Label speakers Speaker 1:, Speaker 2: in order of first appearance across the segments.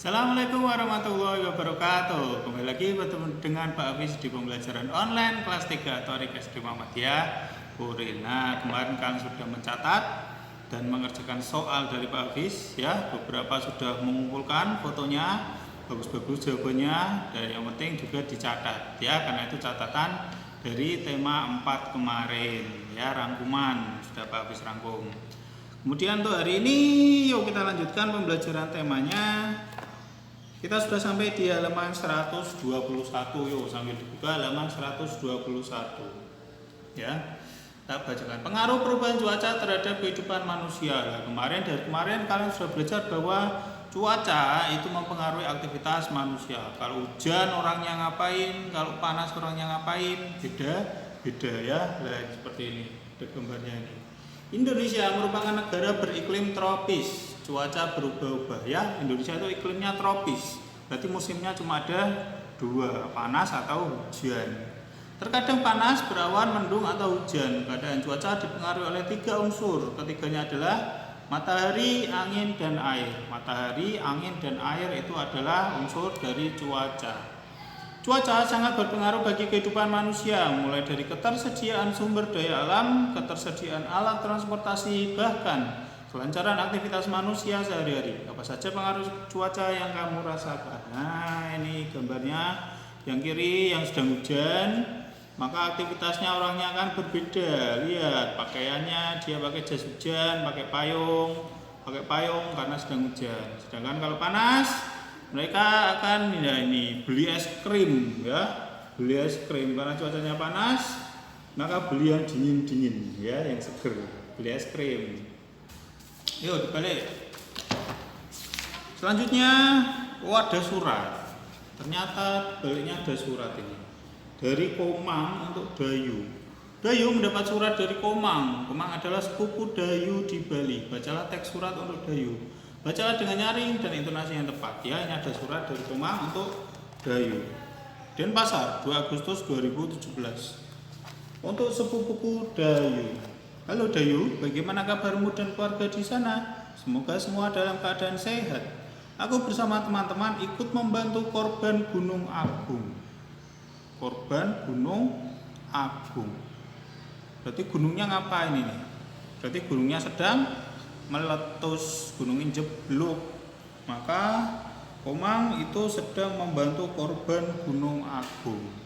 Speaker 1: Assalamualaikum warahmatullahi wabarakatuh. Kembali lagi bertemu dengan Pak Hafiz di pembelajaran online kelas 3 Thorik SD Muhammadiyah Puri. Nah, kemarin kalian sudah mencatat dan mengerjakan soal dari Pak Hafiz ya. Beberapa sudah mengumpulkan fotonya, bagus-bagus jawabannya, dan yang penting juga dicatat ya, karena itu catatan dari tema 4 kemarin ya, rangkuman sudah Pak Hafiz rangkum. Kemudian untuk hari ini yuk kita lanjutkan pembelajaran temanya. Kita sudah sampai di halaman 121, yuk sambil dibuka halaman 121 ya. Kita bacakan pengaruh perubahan cuaca terhadap kehidupan manusia. Nah, dari kemarin kalian sudah belajar bahwa cuaca itu mempengaruhi aktivitas manusia. Kalau hujan orangnya ngapain, kalau panas orangnya ngapain, beda ya. Nah, seperti ini ada gambarnya ini. Indonesia merupakan negara beriklim tropis. Cuaca berubah-ubah ya. Indonesia itu iklimnya tropis. Berarti musimnya cuma ada dua, panas atau hujan. Terkadang panas, berawan, mendung atau hujan. Keadaan cuaca dipengaruhi oleh 3 unsur. Ketiganya adalah matahari, angin, dan air. Matahari, angin, dan air itu adalah unsur dari cuaca. Cuaca sangat berpengaruh bagi kehidupan manusia, mulai dari ketersediaan sumber daya alam, ketersediaan alat transportasi, bahkan kelancaran aktivitas manusia sehari-hari. Apa saja pengaruh cuaca yang kamu rasakan? Nah, ini gambarnya. Yang kiri yang sedang hujan, maka aktivitasnya orangnya akan berbeda. Lihat, pakaiannya dia pakai jas hujan, pakai payung karena sedang hujan. Sedangkan kalau panas, mereka akan beli es krim ya, beli es krim karena cuacanya panas, maka beli yang dingin ya, yang seger, beli es krim. Yuk dibalik. Selanjutnya, ada surat. Ternyata baliknya ada surat ini dari Komang untuk Dayu. Dayu mendapat surat dari Komang. Komang adalah sepupu Dayu di Bali. Bacalah teks surat untuk Dayu. Bacalah dengan nyaring dan intonasi yang tepat ya. Ini ada surat dari Komang untuk Dayu. Denpasar, 2 Agustus 2017. Untuk sepupuku Dayu. Halo Dayu, bagaimana kabarmu dan keluarga di sana? Semoga semua dalam keadaan sehat. Aku bersama teman-teman ikut membantu korban Gunung Agung. Korban Gunung Agung. Berarti gunungnya ngapain ini? Berarti gunungnya sedang meletus, gunungnya jeblok. Maka Komang itu sedang membantu korban Gunung Agung.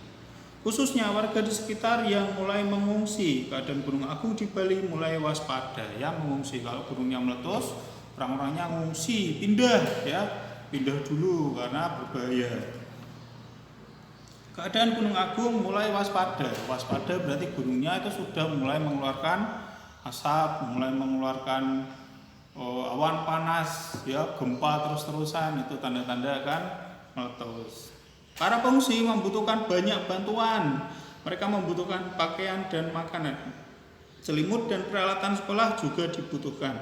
Speaker 1: Khususnya warga di sekitar yang mulai mengungsi. Keadaan Gunung Agung di Bali mulai waspada ya, mengungsi. Kalau gunungnya meletus, orang-orangnya ngungsi, pindah ya, pindah dulu karena berbahaya. Keadaan Gunung Agung mulai waspada. Waspada berarti gunungnya itu sudah mulai mengeluarkan asap, mulai mengeluarkan awan panas ya, gempa terus-terusan, itu tanda-tanda akan meletus. Para pengungsi membutuhkan banyak bantuan. Mereka membutuhkan pakaian dan makanan. Selimut dan peralatan sekolah juga dibutuhkan.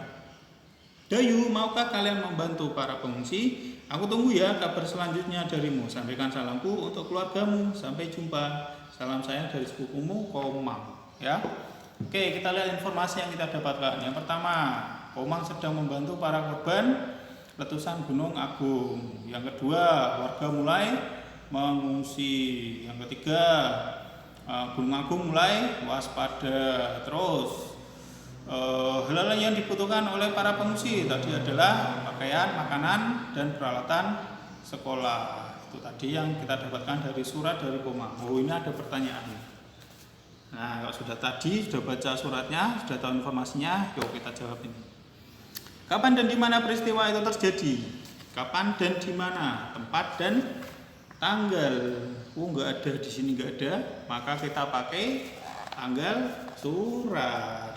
Speaker 1: Dayu, maukah kalian membantu para pengungsi? Aku tunggu ya kabar selanjutnya darimu. Sampaikan salamku untuk keluargamu. Sampai jumpa. Salam sayang dari sepupumu Komang. Ya. Oke, kita lihat informasi yang kita dapatkan. Yang pertama, Komang sedang membantu para korban letusan Gunung Agung. Yang kedua, warga mulai mengungsi. Yang ketiga, Gunung Agung mulai waspada. Terus hal-hal yang dibutuhkan oleh para pengungsi tadi adalah pakaian, makanan, dan peralatan sekolah. Itu tadi yang kita dapatkan dari surat dari Komang. Oh, ini ada pertanyaan. Nah, kalau sudah baca suratnya, sudah tahu informasinya, yuk kita jawab ini. Kapan dan di mana peristiwa itu terjadi? Kapan dan di mana? Tempat dan tanggal. Nggak ada di sini, nggak ada. Maka kita pakai tanggal surat.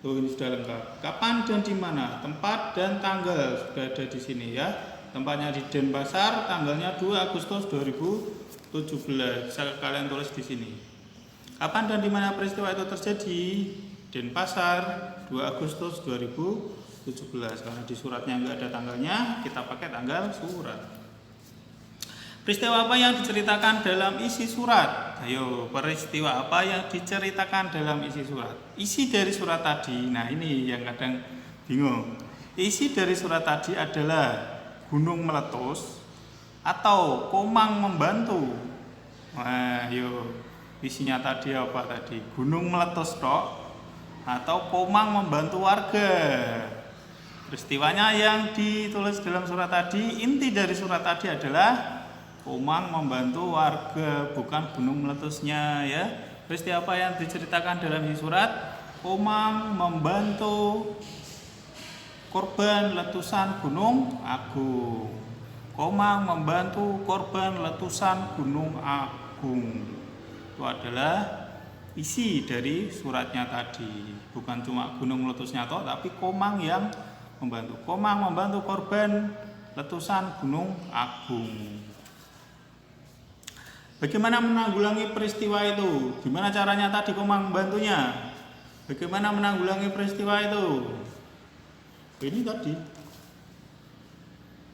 Speaker 1: Ini sudah lengkap. Kapan dan di mana? Tempat dan tanggal sudah ada di sini ya. Tempatnya di Denpasar, tanggalnya 2 Agustus 2017. Saya kalian tulis di sini. Kapan dan di mana peristiwa itu terjadi? Denpasar, 2 Agustus 2017. Karena di suratnya nggak ada tanggalnya, kita pakai tanggal surat. Peristiwa apa yang diceritakan dalam isi surat? Ayo, peristiwa apa yang diceritakan dalam isi surat? Isi dari surat tadi, nah ini yang kadang bingung. Isi dari surat tadi adalah gunung meletus, atau Komang membantu. Nah, yuk isinya tadi apa tadi? Gunung meletus tok atau Komang membantu warga. Peristiwanya yang ditulis dalam surat tadi, inti dari surat tadi adalah Komang membantu warga, bukan gunung meletusnya ya. Peristiwa apa yang diceritakan dalam surat? Komang membantu korban letusan Gunung Agung. Komang membantu korban letusan Gunung Agung. Itu adalah isi dari suratnya tadi. Bukan cuma gunung meletusnya toh, tapi Komang yang membantu. Komang membantu korban letusan Gunung Agung. Bagaimana menanggulangi peristiwa itu? Gimana caranya tadi Komang membantunya? Bagaimana menanggulangi peristiwa itu? Ini tadi.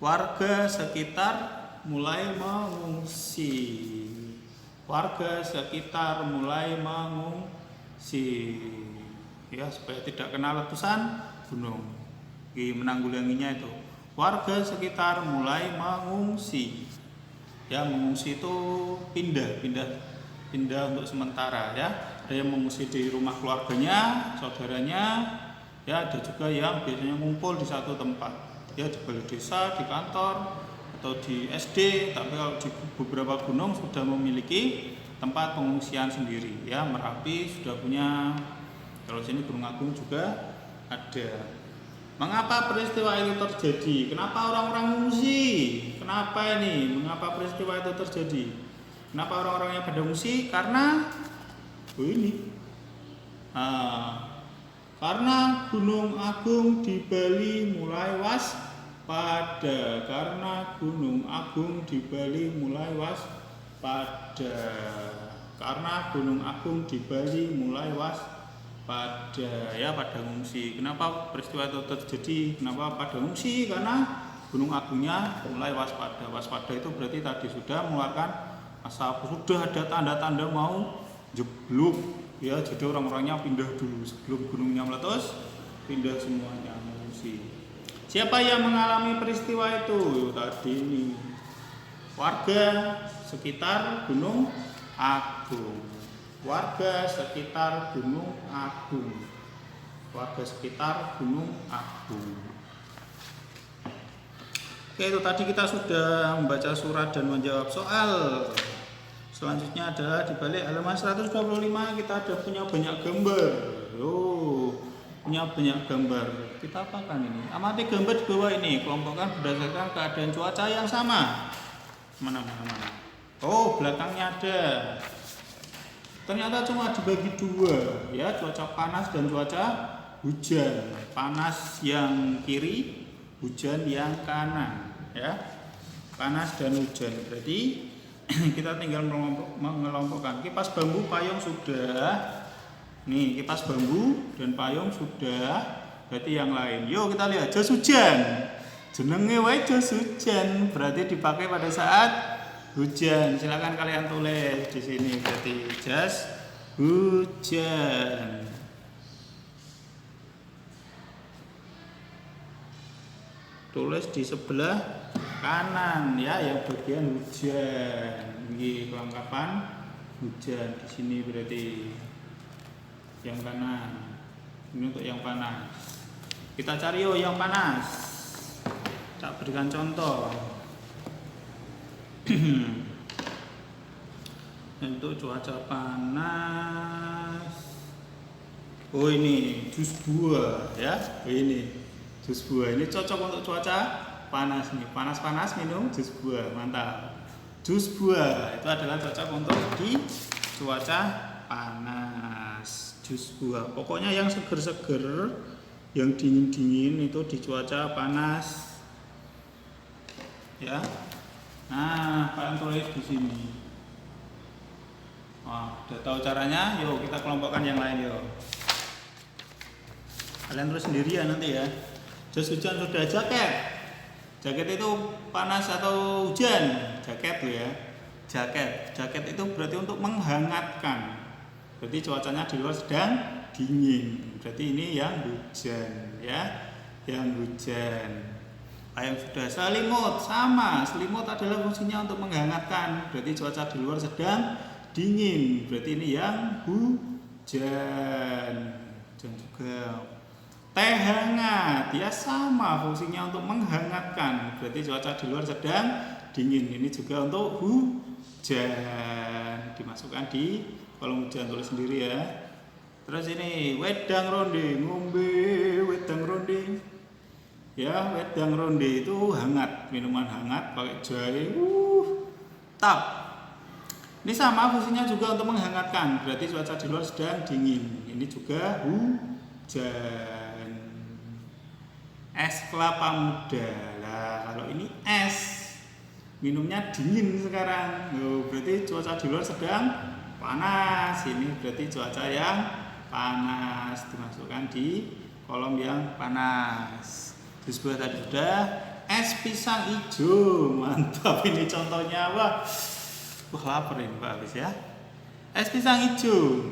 Speaker 1: Warga sekitar mulai mengungsi. Warga sekitar mulai mengungsi. Ya, supaya tidak kena letusan gunung. Menanggulanginya itu warga sekitar mulai mengungsi. Ya, mengungsi itu pindah untuk sementara ya. Ada yang mengungsi di rumah keluarganya, saudaranya, ya ada juga yang biasanya ngumpul di satu tempat, ya di balai desa, di kantor atau di SD. Tapi kalau di beberapa gunung sudah memiliki tempat pengungsian sendiri, ya. Merapi sudah punya, kalau sini Gunung Agung juga ada. Mengapa peristiwa itu terjadi? Kenapa orang-orang mengungsi? Kenapa ini? Mengapa peristiwa itu terjadi? Kenapa orang-orangnya pada mengungsi? Karena karena Gunung Agung di Bali mulai waspada. Karena Gunung Agung di Bali mulai waspada. Karena Gunung Agung di Bali mulai waspada. Ya, pada mengungsi. Kenapa peristiwa itu terjadi? Kenapa pada mengungsi? Karena Gunung Agungnya mulai waspada. Waspada itu berarti tadi sudah mengeluarkan asap, sudah ada tanda-tanda mau jeblok. Ya, jadi orang-orangnya pindah dulu sebelum gunungnya meletus, pindah semuanya mengungsi. Siapa yang mengalami peristiwa itu? Tadi ini warga sekitar Gunung Agung. Warga sekitar Gunung Agung. Warga sekitar Gunung Agung. Oke, itu tadi kita sudah membaca surat dan menjawab soal. Selanjutnya adalah di balik halaman 125 kita ada punya banyak gambar. Punya banyak gambar. Kita apakan ini? Amati gambar di bawah ini, kelompokkan berdasarkan keadaan cuaca yang sama. Mana. Oh, belakangnya ada. Ternyata cuma dibagi dua, ya, cuaca panas dan cuaca hujan. Panas yang kiri, hujan yang kanan, ya. Panas dan hujan. Berarti kita tinggal mengelompokkan. Kipas bambu, payung sudah. Nih, kipas bambu dan payung sudah. Berarti yang lain. Yuk kita lihat jas hujan. Jenenge wae jas hujan, berarti dipakai pada saat hujan. Silakan kalian tulis di sini, berarti jas hujan. Tulis di sebelah kanan, ya, yang bagian hujan. Ini kelengkapan hujan di sini berarti yang kanan. Ini untuk yang panas. Kita cari yang panas. Tak berikan contoh. Untuk cuaca panas. Oh, ini jus buah, ya. Ini jus buah. Ini cocok untuk cuaca panas nih. Panas-panas minum jus buah. Mantap. Jus buah itu adalah cocok untuk di cuaca panas. Jus buah. Pokoknya yang seger-seger, yang dingin-dingin itu di cuaca panas. Ya. Nah, kalian tulis di sini. Wah, udah tahu caranya? Yuk kita kelompokkan yang lain yuk. Kalian tulis sendiri ya nanti ya. Jas hujan sudah. Jaket. Jaket itu panas atau hujan? Jaket tuh ya. Jaket itu berarti untuk menghangatkan. Berarti cuacanya di luar sedang dingin. Berarti ini yang hujan, ya. Yang hujan. Ayam sudah. Selimut sama. Selimut adalah fungsinya untuk menghangatkan. Berarti cuaca di luar sedang dingin. Berarti ini yang hujan. Hujan juga. Teh hangat ya sama fungsinya untuk menghangatkan. Berarti cuaca di luar sedang dingin. Ini juga untuk hujan. Dimasukkan di kolom hujan, tulis sendiri ya. Terus ini wedang ronde, ngombe wedang ronde. Ya, wedang ronde itu hangat, minuman hangat pakai jahe. Tap. Ini sama fungsinya juga untuk menghangatkan. Berarti cuaca di luar sedang dingin. Ini juga hujan. Es kelapa muda. Lah, kalau ini es, minumnya dingin sekarang. Berarti cuaca di luar sedang panas. Ini berarti cuaca yang panas. Dimasukkan di kolom yang panas. Di sebelah tadi sudah es pisang hijau, mantap ini contohnya. Wah lapar ini Pak habis ya. Es pisang hijau,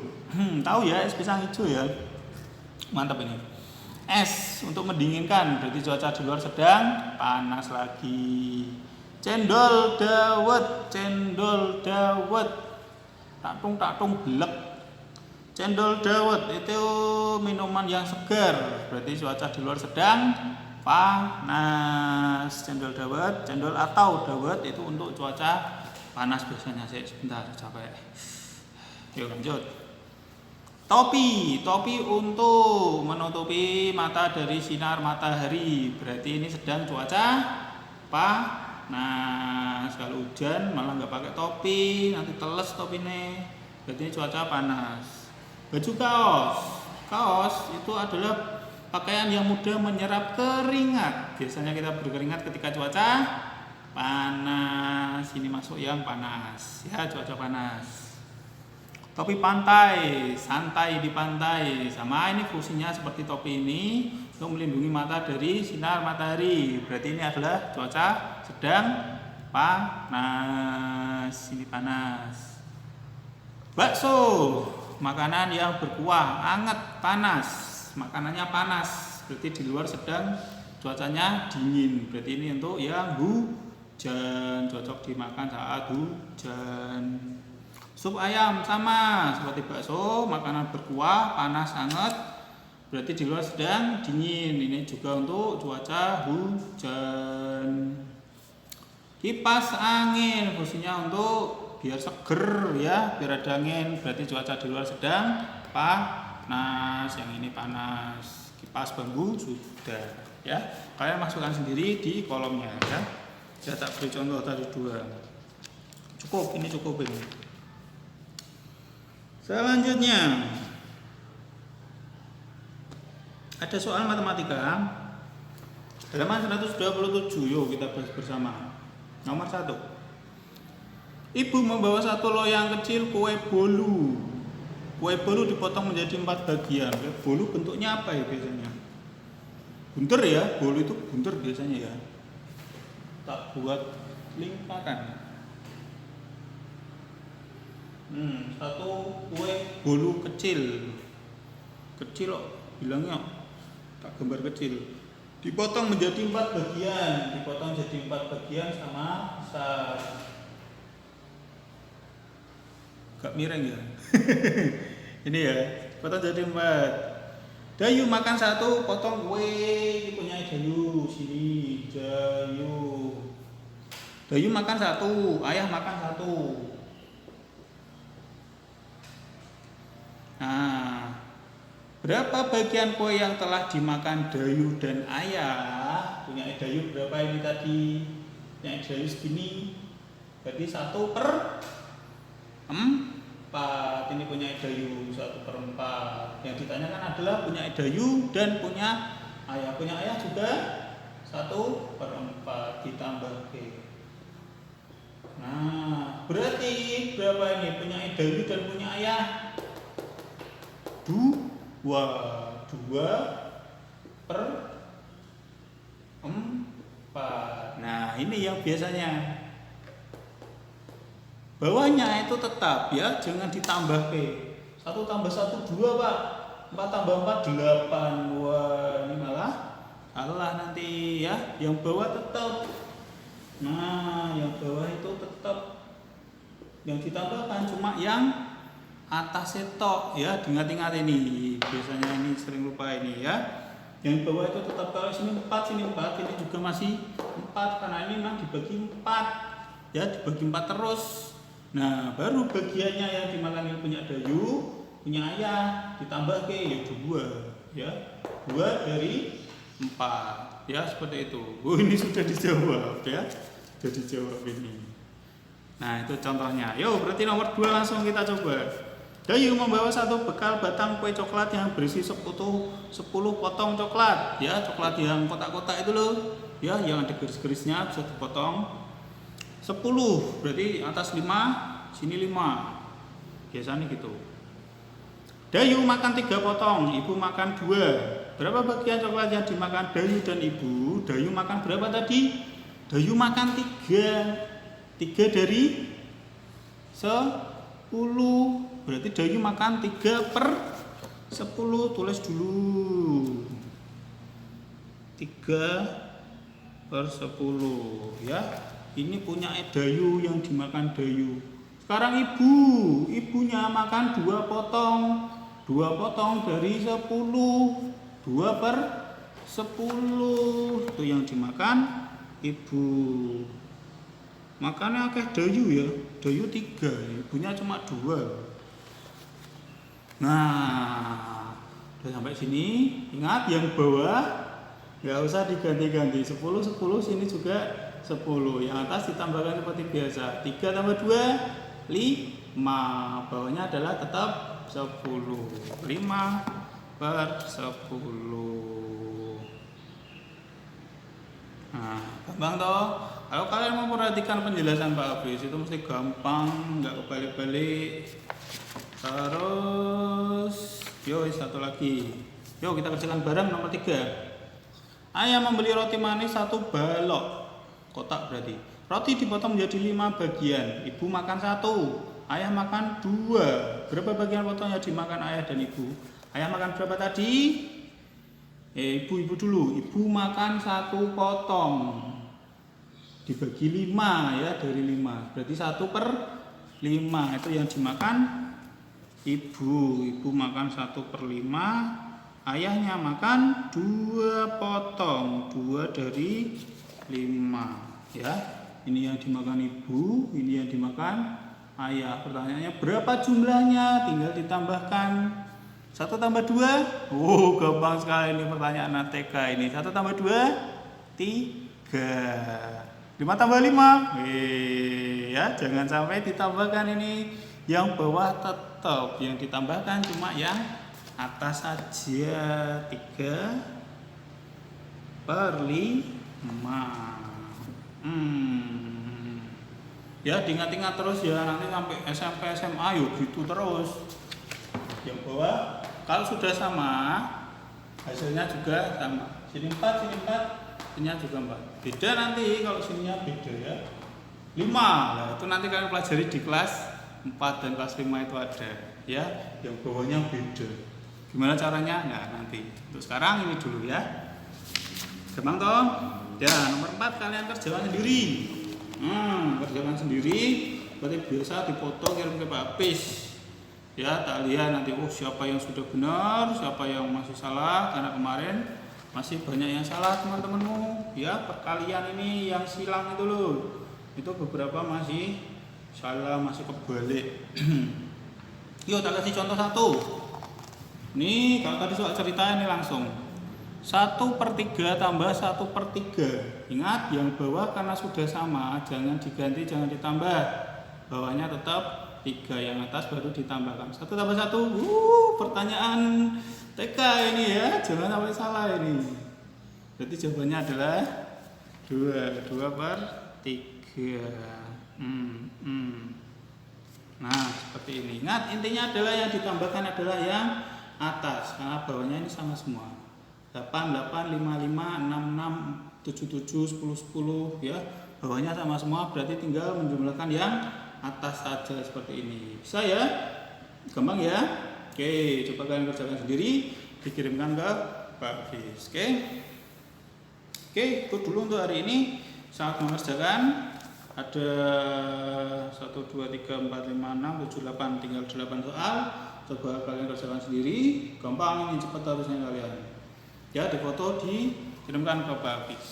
Speaker 1: tahu ya es pisang hijau ya, mantap ini. Es untuk mendinginkan, berarti cuaca di luar sedang panas lagi. Cendol dawet, tatung belek. Cendol dawet itu minuman yang segar, berarti cuaca di luar sedang panas. Cendol dawet, cendol atau dawet itu untuk cuaca panas biasanya. Sebentar capek. Yuk lanjut. Topi untuk menutupi mata dari sinar matahari. Berarti ini sedang cuaca panas. Kalau hujan malah nggak pakai topi, nanti teles topi nih. Berarti ini cuaca panas. Baju kaos itu adalah pakaian yang mudah menyerap keringat. Biasanya kita berkeringat ketika cuaca panas. Ini masuk yang panas. Ya, cuaca panas. Topi pantai, santai di pantai. Sama ini fungsinya seperti topi ini untuk melindungi mata dari sinar matahari. Berarti ini adalah cuaca sedang panas. Ini panas. Bakso, makanan yang berkuah, hangat, panas. Makanannya panas, berarti di luar sedang cuacanya dingin. Berarti ini untuk yang hujan, cocok dimakan saat hujan. Sup ayam sama seperti bakso, makanan berkuah, panas, hangat. Berarti di luar sedang dingin. Ini juga untuk cuaca hujan. Kipas angin, fungsinya untuk biar seger ya, biar ada angin. Berarti cuaca di luar sedang panas, yang ini panas. Kipas bambu sudah ya, kalian masukkan sendiri di kolomnya ya. Saya tak beri contoh tadi dua, cukup ini. Selanjutnya ada soal matematika halaman 127. Yuk kita bahas bersama. Nomor 1, ibu membawa satu loyang kecil kue bolu. Kue bolu dipotong menjadi 4 bagian. Bolu bentuknya apa ya biasanya? Bunter ya, bolu itu bunter biasanya ya. Tak buat lingkaran. Satu kue bolu kecil kok bilangnya, tak gambar kecil. Dipotong menjadi 4 bagian. Dipotong jadi 4 bagian sama besar. Gak miring ya. Ini ya, potong jadi 4. Dayu makan satu, potong kue. Ini punya Dayu. Sini Dayu makan satu, ayah makan satu. Nah, berapa bagian kue yang telah dimakan Dayu dan ayah? Punya Dayu berapa ini tadi? Punya Dayu segini. Berarti 1/4. Ini punya Dayu 1/4. Yang ditanyakan adalah punya Dayu dan punya ayah. Punya ayah juga 1/4 ditambah ke. Nah, berarti berapa ini? Punya Dayu dan punya ayah 2/4. Nah, ini yang biasanya bawahnya itu tetap ya, jangan ditambah ke. 1 tambah 1 2 Pak. 4 tambah 4 8. Wah, ini malah kalah nanti ya. Yang bawah tetap. Nah, yang bawah itu tetap. Yang ditambahkan cuma yang atas tok ya. Diingat-ingat ini. Biasanya ini sering lupa ini ya. Yang bawah itu tetap, kalau sini 4, sini 4, ini juga masih 4 karena ini memang dibagi 4. Ya, dibagi 4 terus. Nah, baru bagiannya yang dimakan yang punya Dayu, punya ayah, ditambah ke ya 2 ya. 2 dari 4 ya, seperti itu. Oh, ini sudah dijawab ya. Sudah dijawab ini. Nah, itu contohnya. Yo, berarti nomor 2 langsung kita coba. Dayu membawa satu bekal batang kue coklat yang berisi 10 potong coklat. Ya, coklat yang kotak-kotak itu loh. Ya, yang ada garis-garisnya bisa dipotong. 10, berarti atas 5, sini 5. Biasanya gitu. Dayu makan 3 potong, ibu makan 2. Berapa bagian coklat yang dimakan Dayu dan ibu? Dayu makan berapa tadi? Dayu makan 3. 3 dari 10. Berarti Dayu makan 3 per 10. Tulis dulu 3 per 10 ya. Ini punya Dayu yang dimakan Dayu. Sekarang ibunya makan 2 potong. 2 potong dari 10. 2 per 10 itu yang dimakan ibu. Makanya akeh Dayu ya. Dayu 3, ibunya cuma 2. Nah, udah sampai sini. Ingat yang bawah nggak usah diganti-ganti. 10 sini juga 10. Yang atas ditambahkan seperti biasa. 3 tambah 2 5. Bawahnya adalah tetap 10. 5 per 10. Nah, gampang toh. Kalau kalian mau perhatikan penjelasan Pak Abis itu mesti gampang, nggak kebalik-balik. Terus, satu lagi. Yuk kita kerjakan bareng nomor 3. Ayah membeli roti manis 1 balok. Kotak berarti. Roti dipotong menjadi 5 bagian. Ibu makan 1, ayah makan 2. Berapa bagian potong yang dimakan ayah dan ibu? Ayah makan berapa tadi? Ibu dulu. Ibu makan 1 potong. Dibagi 5 ya, dari 5. Berarti 1 per 5 itu yang dimakan ibu. Ibu makan 1 per 5. Ayahnya makan 2 potong. 2 dari 5 ya. Ini yang dimakan ibu, ini yang dimakan ayah. Pertanyaannya berapa jumlahnya? Tinggal ditambahkan. 1 tambah 2. Oh, gampang sekali ini pertanyaan TK ini. 1 tambah 2 3. 5 tambah 5. Ya, jangan sampai ditambahkan ini. Yang bawah tetap, yang ditambahkan cuma yang atas saja. 3 per 5. Ya, diingat-ingat terus ya, nanti sampai SMP SMA yuk gitu terus. Yang bawah kalau sudah sama, hasilnya juga sama. Sini 4, sini 4, sini juga 4. Beda nanti kalau sininya beda ya. 5. Nah, itu nanti kalian pelajari di kelas 4 dan kelas 5 itu ada ya. Yang bawahnya beda. Gimana caranya? Nah, nanti. Untuk sekarang ini dulu ya. Gampang toh? Ya, nomor 4 kalian kerjakan sendiri. Kerjakan sendiri. Berarti biasa dipoto kirim ke Pak Apis. Ya, tak lihat nanti siapa yang sudah benar, siapa yang masih salah, karena kemarin masih banyak yang salah teman-temanmu. Ya, perkalian ini yang silang itu loh. Itu beberapa masih salah, masih kebalik. Yuk, tak kasih contoh 1. Nih, kalau tadi soal cerita ini langsung 1/3 tambah 1/3. Ingat, yang bawah karena sudah sama, jangan diganti, jangan ditambah. Bawahnya tetap 3, yang atas baru ditambahkan. 1 tambah 1. Pertanyaan TK ini ya, jangan sampai salah ini. Berarti jawabannya adalah 2 per 3. Nah, seperti ini. Ingat, intinya adalah yang ditambahkan adalah yang atas, karena bawahnya ini sama semua. 8, 8, 5, 5, 6, 6, 7, 7, 10, 10 ya. Bawahnya sama semua, berarti tinggal menjumlahkan yang atas saja seperti ini. Bisa ya? Gampang ya? Oke, coba kalian kerjakan sendiri, dikirimkan ke Pak Fis. Oke. Oke, itu dulu untuk hari ini. Selamat mengerjakan. Ada 1, 2, 3, 4, 5, 6, 7, 8, tinggal 8 soal. Coba kalian kerjakan sendiri. Gampang ini, cepat harusnya kalian. Ya, difoto, dikirimkan ke Pak Hafiz.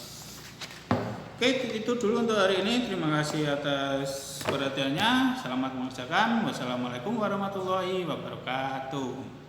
Speaker 1: Oke, itu dulu untuk hari ini. Terima kasih atas perhatiannya. Selamat mengerjakan. Wassalamualaikum warahmatullahi wabarakatuh.